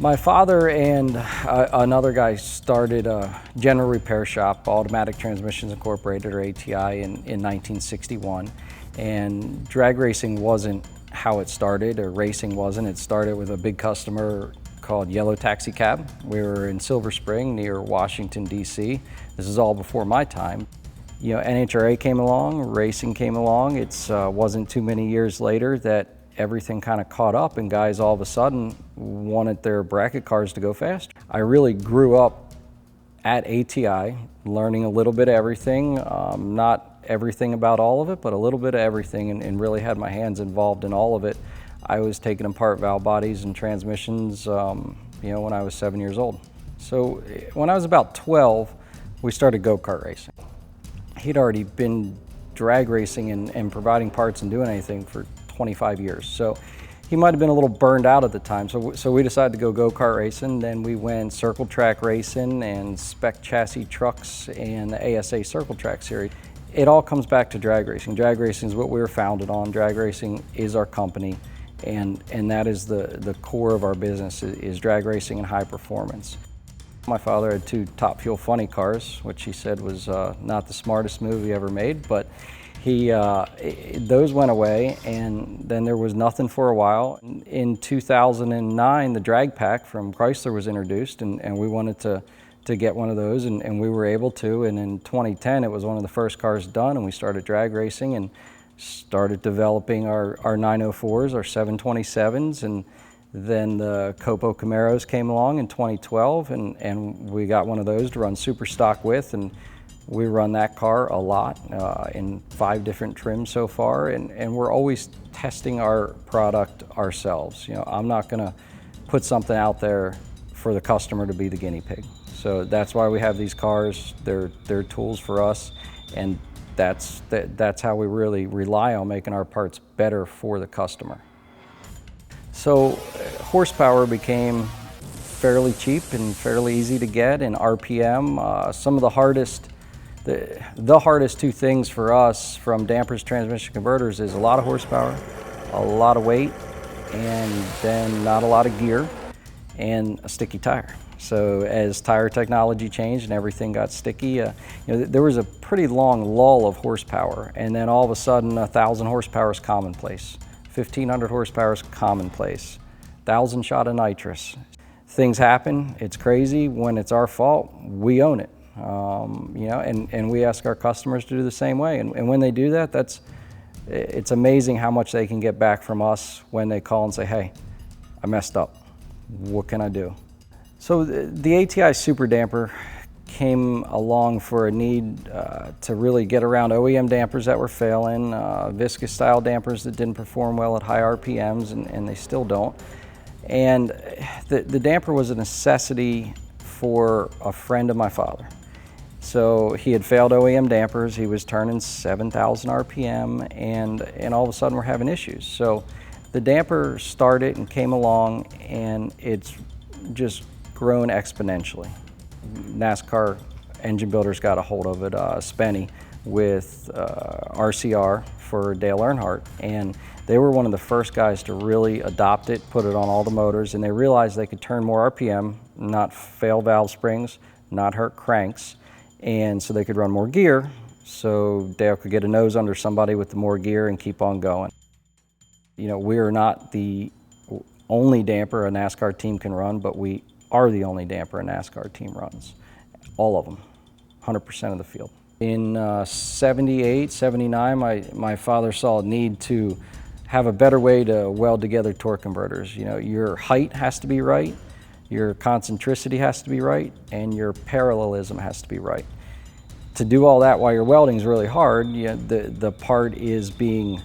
My father and another guy started a general repair shop, Automatic Transmissions Incorporated, or ATI, in 1961. And drag racing wasn't how it started, or racing wasn't. It started with a big customer called Yellow Taxi Cab. We were in Silver Spring near Washington, D.C. This is all before my time. You know, NHRA came along, racing came along. It wasn't too many years later that everything kind of caught up and guys all of a sudden wanted their bracket cars to go faster. I really grew up at ATI, learning a little bit of everything, not everything about all of it, but a little bit of everything, and really had my hands involved in all of it. I was taking apart valve bodies and transmissions, you know, when I was 7 years old. So when I was about 12, we started go-kart racing. He'd already been drag racing and providing parts and doing anything for 25 years. So he might have been a little burned out at the time. So we decided to go go-kart racing. Then we went circle track racing and spec chassis trucks and the ASA circle track series. It all comes back to drag racing. Drag racing is what we were founded on. Drag racing is our company, and that is the core of our business, is drag racing and high performance. My father had two Top Fuel funny cars, which he said was not the smartest move he ever made, but those went away, and then there was nothing for a while. In 2009, the drag pack from Chrysler was introduced, and we wanted to get one of those, and we were able to. And in 2010, it was one of the first cars done, and we started drag racing and started developing our 904s, our 727s, and then the Copo Camaros came along in 2012, and we got one of those to run super stock with, and we run that car a lot in 5 different trims so far, and we're always testing our product ourselves. You know, I'm not gonna put something out there for the customer to be the guinea pig. So that's why we have these cars. They're tools for us, and that's how we really rely on making our parts better for the customer. So horsepower became fairly cheap and fairly easy to get, and RPM. Some of the hardest two things for us from dampers, transmission, converters is a lot of horsepower, a lot of weight, and then not a lot of gear, and a sticky tire. So as tire technology changed and everything got sticky, you know, there was a pretty long lull of horsepower, and then all of a sudden 1,000 horsepower is commonplace. 1,500 horsepower is commonplace. 1,000 shot of nitrous. Things happen, it's crazy. When it's our fault, we own it. You know, and we ask our customers to do the same way. And when they do that, it's amazing how much they can get back from us when they call and say, hey, I messed up. What can I do? So the ATI Super Damper came along for a need to really get around OEM dampers that were failing, viscous style dampers that didn't perform well at high RPMs, and they still don't. And the damper was a necessity for a friend of my father. So he had failed OEM dampers, he was turning 7,000 RPM, and all of a sudden we're having issues. So the damper started and came along, and it's just grown exponentially. NASCAR engine builders got a hold of it, Spenny, with RCR for Dale Earnhardt, and they were one of the first guys to really adopt it, put it on all the motors, and they realized they could turn more RPM, not fail valve springs, not hurt cranks, and so they could run more gear, so Dale could get a nose under somebody with the more gear and keep on going. You know, we are not the only damper a NASCAR team can run, but we are the only damper a NASCAR team runs. All of them, 100% of the field. In 78, 79, my father saw a need to have a better way to weld together torque converters. You know, your height has to be right, your concentricity has to be right, and your parallelism has to be right. To do all that while you're welding is really hard. You know, the part is being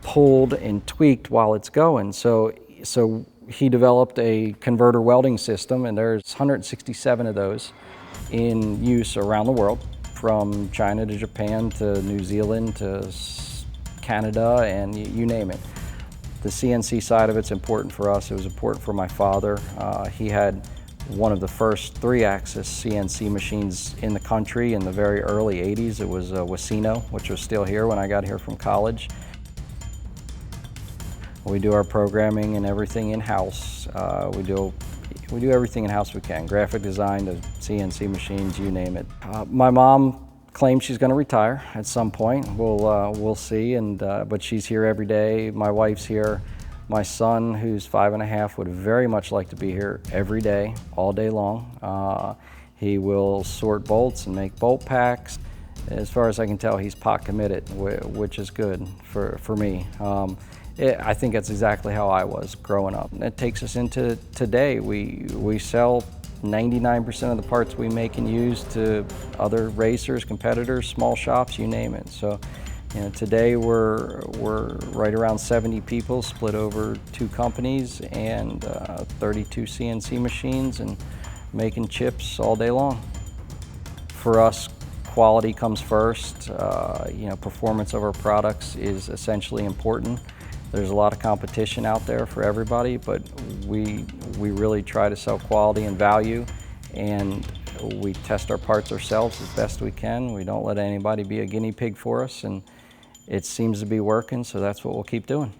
pulled and tweaked while it's going. So he developed a converter welding system, and there's 167 of those in use around the world, from China to Japan to New Zealand to Canada, and you name it. The CNC side of it's important for us. It was important for my father. He had one of the first 3-axis CNC machines in the country in the very early 80s. It was a Wasino, which was still here when I got here from college. We do our programming and everything in-house. We do everything in-house we can, graphic design to CNC machines, you name it. My mom claims she's going to retire at some point. We'll see, but she's here every day. My wife's here. My son, who's 5.5, would very much like to be here every day, all day long. He will sort bolts and make bolt packs. As far as I can tell, he's pot committed, which is good for me. I think that's exactly how I was growing up. It takes us into today. We sell 99% of the parts we make and use to other racers, competitors, small shops, you name it. So, today we're right around 70 people split over 2 companies and 32 CNC machines and making chips all day long. For us, quality comes first. Performance of our products is essentially important. There's a lot of competition out there for everybody, but we really try to sell quality and value, and we test our parts ourselves as best we can. We don't let anybody be a guinea pig for us, and it seems to be working, so that's what we'll keep doing.